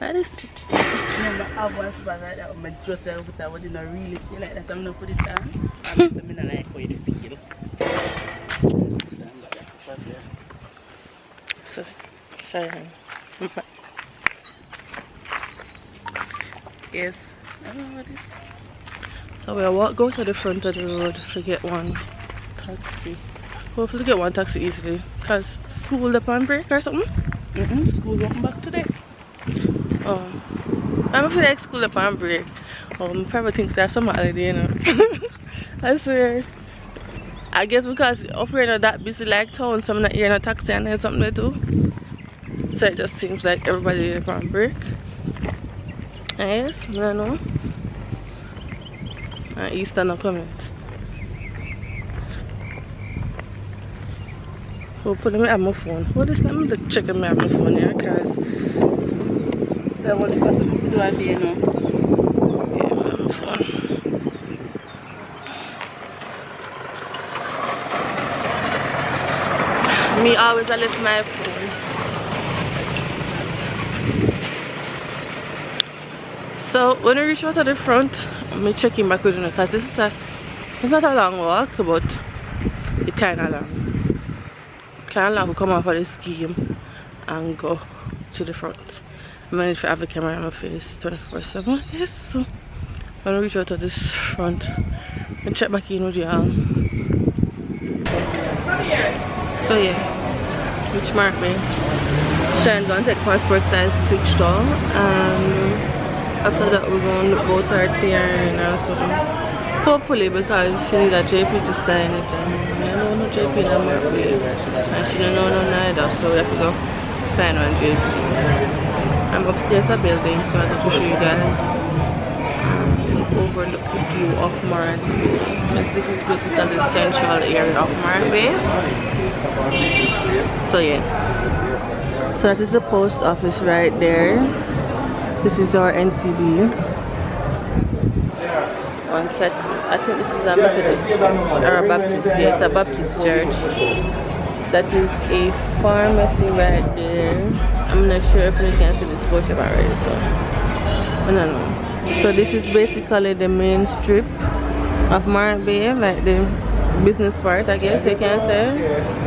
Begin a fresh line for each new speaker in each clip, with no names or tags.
That is.
Remember, I have one spot like that with my dress and I wouldn't really feel like that. I'm not put it on. I'm not like how you feel.
So, shine. Yes. I don't know what it is. So we will go to the front of the road to get one taxi. Hopefully get one taxi easily. Because school up on break or something?
School welcome back today.
Oh. I feel like school up on break. Oh, probably thinks there's some holiday, you know. I swear. I guess because up here not that busy like town, so I'm not hearing a taxi and there's something to do. So it just seems like everybody is on break. Yes, I don't know. And Easter not coming. Hopefully I have my phone. What is that? I'm just checking my phone here because
I want to go to do a day now.
Yeah, I have my phone. Me always I left my phone. So when I reach out to the front, I'm checking back with you because this is it's not a long walk, but it's kind of long. Kind of long to come off of the scheme and go to the front. I managed to have a camera on my face 24/7, I guess. So when I reach out to this front, I check back in with you all. So yeah, which mark me. Shane's gonna take passport size picture. After that we're going to go to our TRN or something. Hopefully because she needs a JP to sign it and I don't know JP no more and she don't know no neither, so we have to go find one JP. I'm upstairs a building so I have to show you guys overlook the view of Morant Bay. This is basically the central area of Morant Bay. So yeah. So that is the post office right there. This is our NCB. One cat. I think this is a Methodist church or a Baptist. Yeah, it's a Baptist church. That is a pharmacy right there. I'm not sure if you can see the Scotia already, so I don't know. So this is basically the main strip of Morant Bay, like the business part, I guess you can say.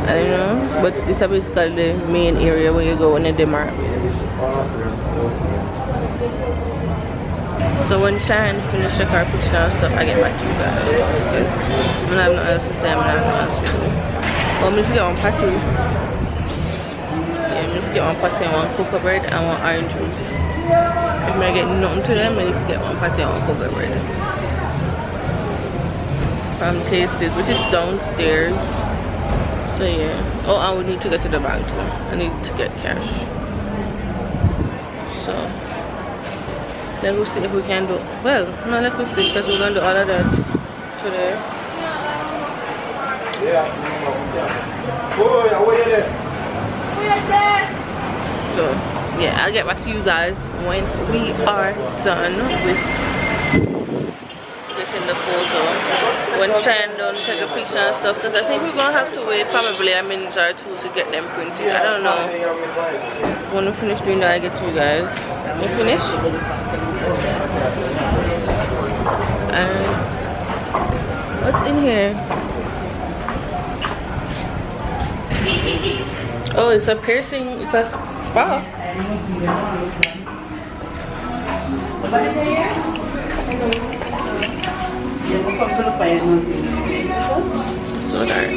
I don't know, but this is basically the main area where you go when you're in Morant Bay. So when Sharon finished the car picture and stuff, I get back to you guys. Because I don't have nothing else to say, I don't have nothing else to do. Well, I'm going to get one patty. Yeah, I'm going to get one patty and one cocoa bread and one orange juice. If I get nothing to them, I need to get one patty and one cocoa bread. From Tasties, which is downstairs. So yeah. Oh, I would need to get to the bank too. I need to get cash. So let's see if we can do. Well, no, let's see because we're gonna do all of that today. So yeah, I'll get back to you guys when we are done with getting the photo. When Shane done take a picture and stuff, because I think we're gonna have to wait probably a minute or two to get them printed. I don't know. When we finish doing that, I get to you guys. You finish? And what's in here? Oh, it's a piercing. It's a spa. So dark.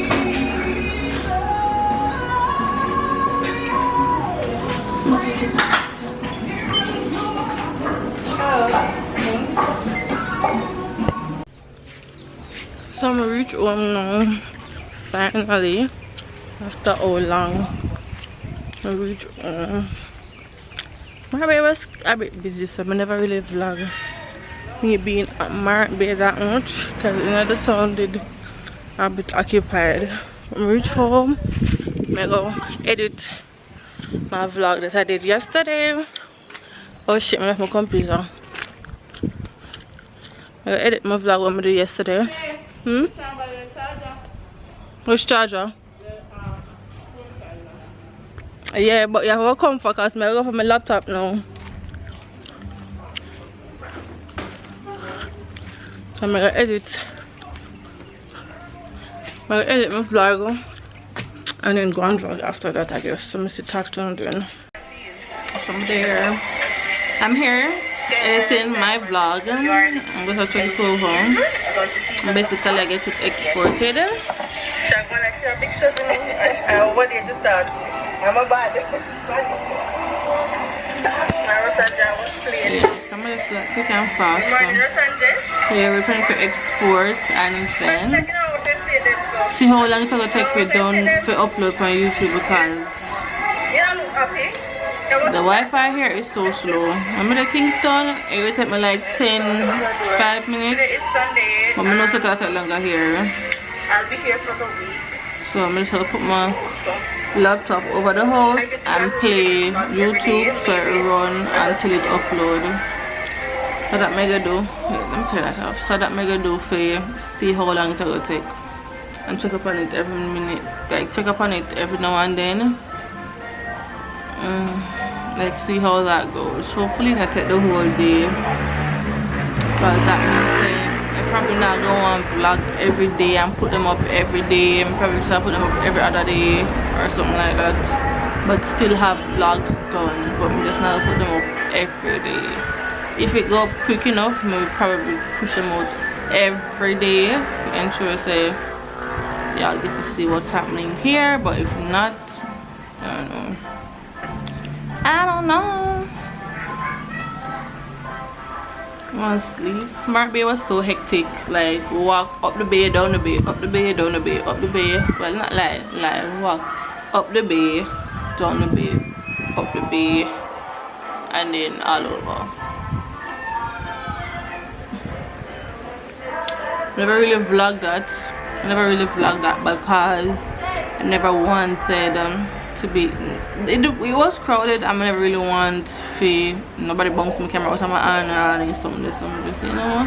So I'm gonna reach home now. Finally, after how long I reach home. My baby was a bit busy, so I never really vlog me being at Morant Bay that much because the town did a bit occupied. When I reach home, I go edit my vlog that I did yesterday. Oh shit, I left my computer. I edit my vlog what I did yesterday. Which charger? Yeah, but you have to come for because I go for my laptop now. So I'm gonna edit my vlog and then go and vlog after that, I guess. So I'm gonna talk to him doing. So I'm there. I'm here editing my vlog. I'm gonna try to go home. Basically I get it exported.
What did you start? I'm a bad.
I'm gonna just like quick and fast. So yeah, we're trying to export and then see how long it's gonna take for upload on YouTube because the Wi-Fi here is so slow. Remember the Kingston? It will take me like 5 minutes. But I'm not going to take longer here.
I'll be here for the week.
So I'm just gonna put my laptop over the house and play YouTube so it run until it upload. So that I'm gonna do. Wait, let me turn that off. So that I'm gonna do for see how long it will take. And check up on it every minute. Like check up on it every now and then. Like see how that goes. Hopefully not take the whole day. Because that means I'm probably not going to vlog every day and put them up every day. I'm probably just put them up every other day or something like that. But still have vlogs done. But I'm just not put them up every day. If it go quick enough, maybe probably push them out every day. And sure say y'all get to see what's happening here. But if not, I don't know. I want to sleep. My day was so hectic. Like walk up the bay, down the bay, up the bay, down the bay, up the bay. Well, not like walk up the bay, down the bay, up the bay, and then all over. Never really vlogged that. Because I never wanted to be. It was crowded. I never really want to nobody bounce my camera out of my hand or something just you know.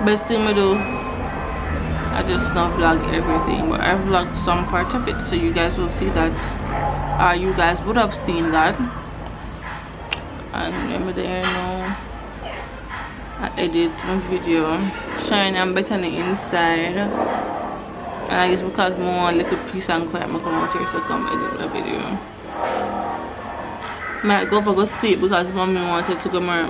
Best thing I do, I just not vlog everything, but I vlogged some part of it, so you guys will see that. You guys would have seen that. And remember there now. I edit my video, shine and better on the inside. And I guess because more little peace and quiet, I come out here so come edit the video. Might go sleep because mommy wants to go marry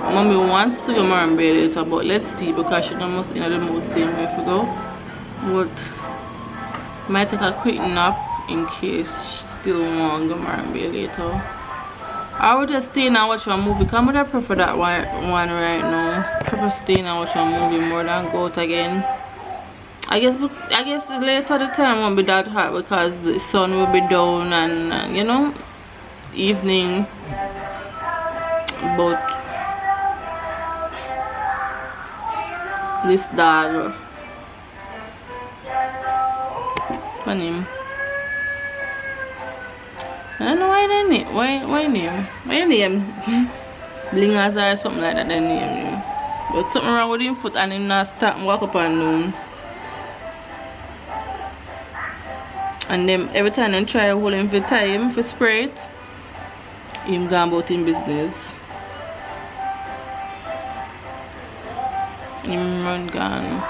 later, but let's see because she almost in the mood same way if we go. But might take a quick nap in case she still want to go marry later. I would just stay and watch a movie because I prefer that one right now. I prefer staying and watch a movie more than go out again. I guess later the time won't be that hot because the sun will be down and you know, evening. But this dog, what name? I don't know why they name. Why name? Blingers or something like that. They name him. But something wrong with him foot and him not start and walk up and down. And then every time they try to hold him for time for spray it, him gone about in business. Him run gone.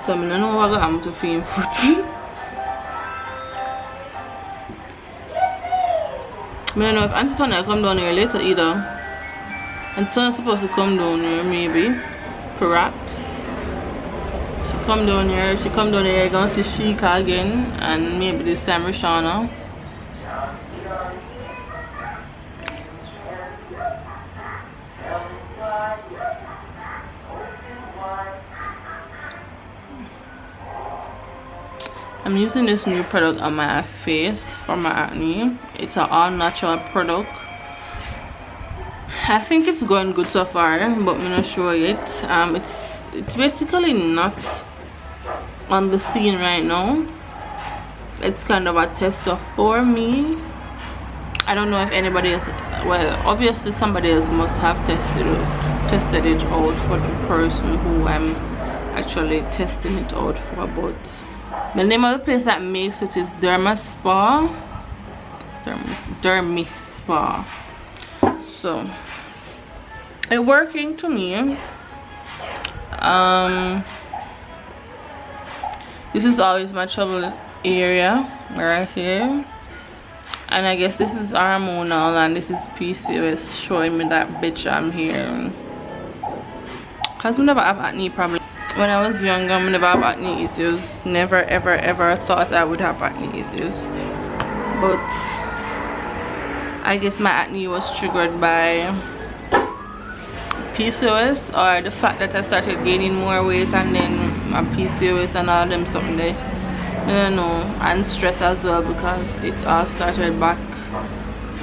So I don't know what happened to him foot. I don't know if Auntie Sonia come down here later either. And Sonia's supposed to come down here maybe. Perhaps. She come down here, gonna see Sheikah again, and maybe this time Rishana. I'm using this new product on my face for my acne. It's an all-natural product. I think it's going good so far, but I'm not sure yet. It's basically not on the scene right now. It's kind of a tester for me. I don't know if anybody else, well, obviously somebody else must have tested it out for the person who I'm actually testing it out for, but the name of the place that makes it is Derma Spa. Dermi Spa. So it's working to me. This is always my trouble area right here, and I guess this is hormonal and this is PCOS showing me that bitch I'm here. Cause I never have acne problem. When I was younger, I never have acne issues. Never ever ever thought I would have acne issues. But I guess my acne was triggered by PCOS, or the fact that I started gaining more weight, and then my PCOS and all them something there. I don't know, and stress as well, because it all started back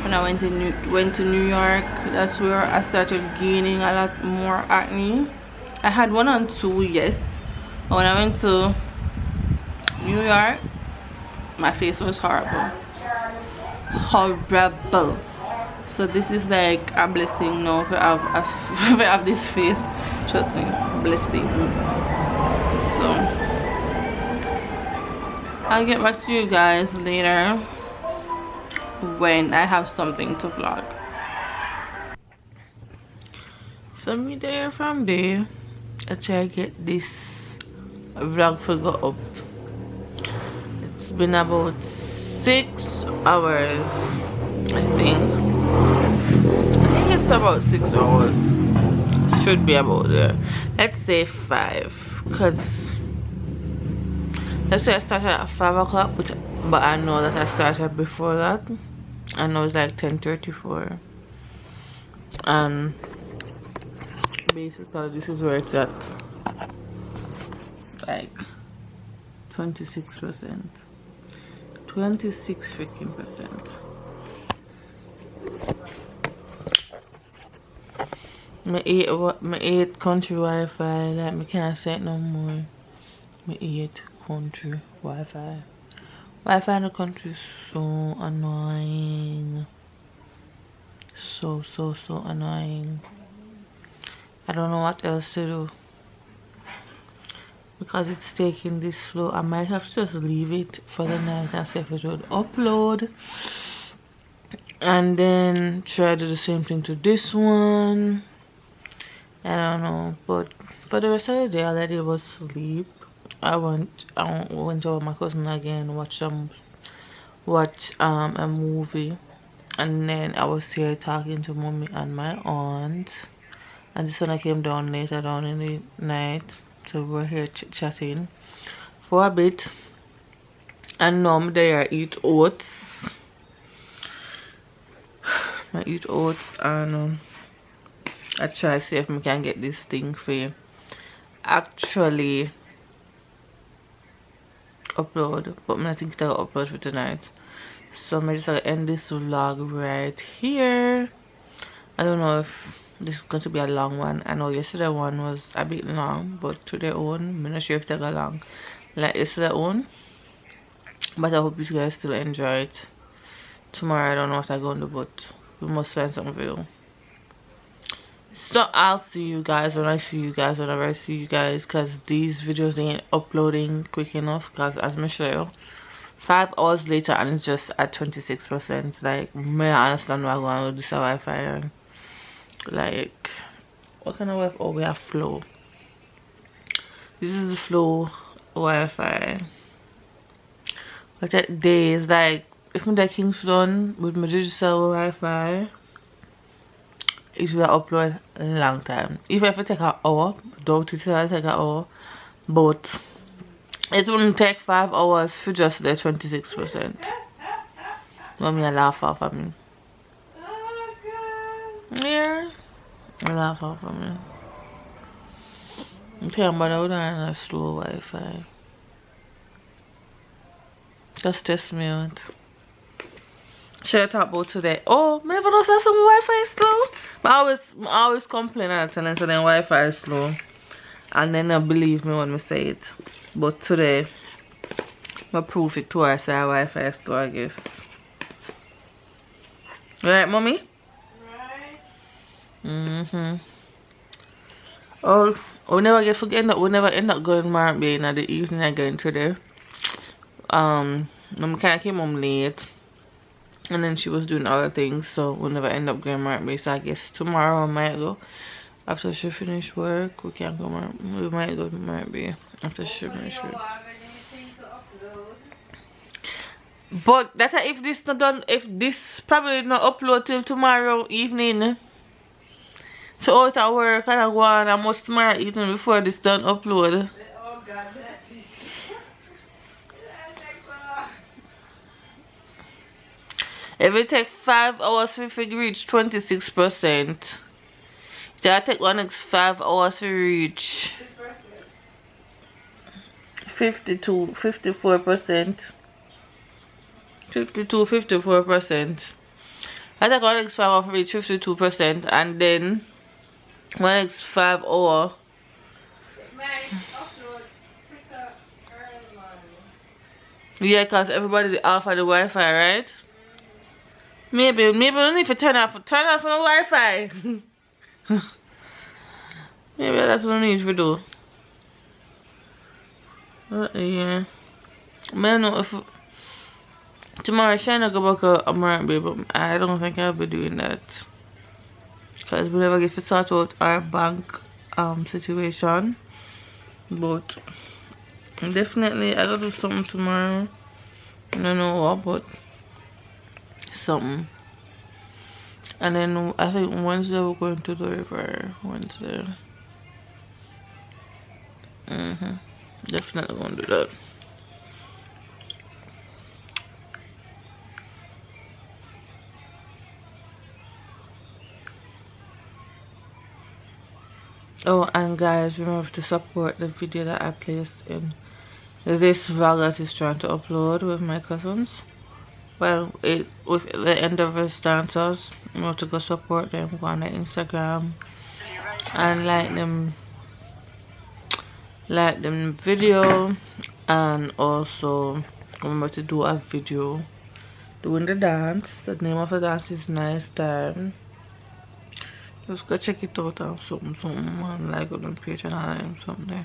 when I went to New York. That's where I started gaining a lot more acne. I had 1 and 2, yes. But when I went to New York, my face was horrible. Horrible. So this is like a blessing now if I have this face. Trust me, blessing. So I'll get back to you guys later when I have something to vlog. So me there from there, I try to get this vlog to go up. It's been about 6 hours, I think it's about 6 hours. Should be about there. Let's say 5, because let's say I started at 5 o'clock, but I know that I started before that. I know it's like 10:34, and basically this is where it's at, like 26%, 26 freaking percent. My 8 country Wi-Fi, like me can't say it no more. My 8 country Wi-Fi. Wi-Fi in the country is so annoying. So annoying. I don't know what else to do, because it's taking this slow. I might have to just leave it for the night and see if it would upload, and then try to do the same thing to this one. I don't know, but for the rest of the day all I did was sleep. I went over my cousin again, watch a movie, and then I was here talking to mommy and my aunt, and just when I came down later down in the night, so we were here chatting for a bit. And now I'm there, I eat oats. And I try to see if I can get this thing for actually upload, but I think I'll upload for tonight. So I'm just gonna end this vlog right here. I don't know if this is going to be a long one. I know yesterday one was a bit long, but today one I'm not sure if they go long like yesterday one, but I hope you guys still enjoy it. Tomorrow I don't know what I'm going to do, but we must find something to do. So I'll see you guys when I see you guys, whenever I see you guys, because these videos ain't uploading quick enough, because as I show you, 5 hours later and it's just at 26%. Like, may I understand why I'm going to do this Wi-Fi. Like, what kind of Wi-Fi? Oh, we have Flow. This is the Flow Wi-Fi. But that day is like, if I'm at Kingston with my digital Wi-Fi, it will upload a long time. Even if it take an hour, doubt it will take an hour, but it wouldn't take 5 hours for just the 26%. Mommy laugh off at me. Yeah, laugh off at me. I'm saying, but I would have a slow Wi-Fi. Just test me out. Should I talk about today? Oh, I never know say some Wi-Fi is slow. But I always complain at and then so then Wi-Fi is slow. And then I believe me when I say it. But today, I prove it to her, say Wi-Fi is slow, I guess. Right, mommy? Right. Oh, we never forget that we never end up going Mark Bay in the evening again today. Mom kinda came home late. And then she was doing other things, so we'll never end up going Mark Bay. So I guess tomorrow I might go. After she finish work, we can go. We might go to Marby after she finish work. But that's if this not done. If this probably not upload till tomorrow evening. So out at work and I go on almost tomorrow evening before this done upload.
Oh God, that's it.
If it take 5 hours to reach 26%. It'll take one next 5 hours to reach 52, 54%. 52, 54%. I take one next 5 hours to reach 52%, and then one next 5 hours. Yeah, cause everybody off of the Wi-Fi, right? Maybe we don't need to turn off the Wi-Fi. Maybe that's what we need to do. Yeah. I don't know if tomorrow Shana go back a Marby, but I don't think I'll be doing that. Because we never get to sort out our bank situation. But definitely I gotta do something tomorrow. I don't know what, but something. And then I think Wednesday we're going to the river. Wednesday. Definitely gonna do that. Oh, and guys, remember to support the video that I placed in this vlog that is trying to upload with my cousins. Well, with the end of his dancers, you know, to go support them, go on their Instagram and like them video, and also remember to do a video doing the dance. The name of the dance is Nice Time. Just go check it out or something and like it on page and all something.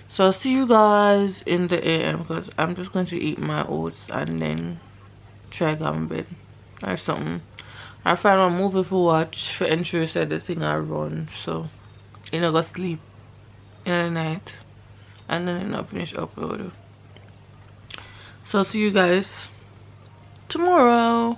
So I'll see you guys in the AM, because I'm just going to eat my oats and then try to go in bed or something. I find a movie for watch for ensure said the thing I run, so you know, go sleep in the night and then I'll finish uploading. So see you guys tomorrow.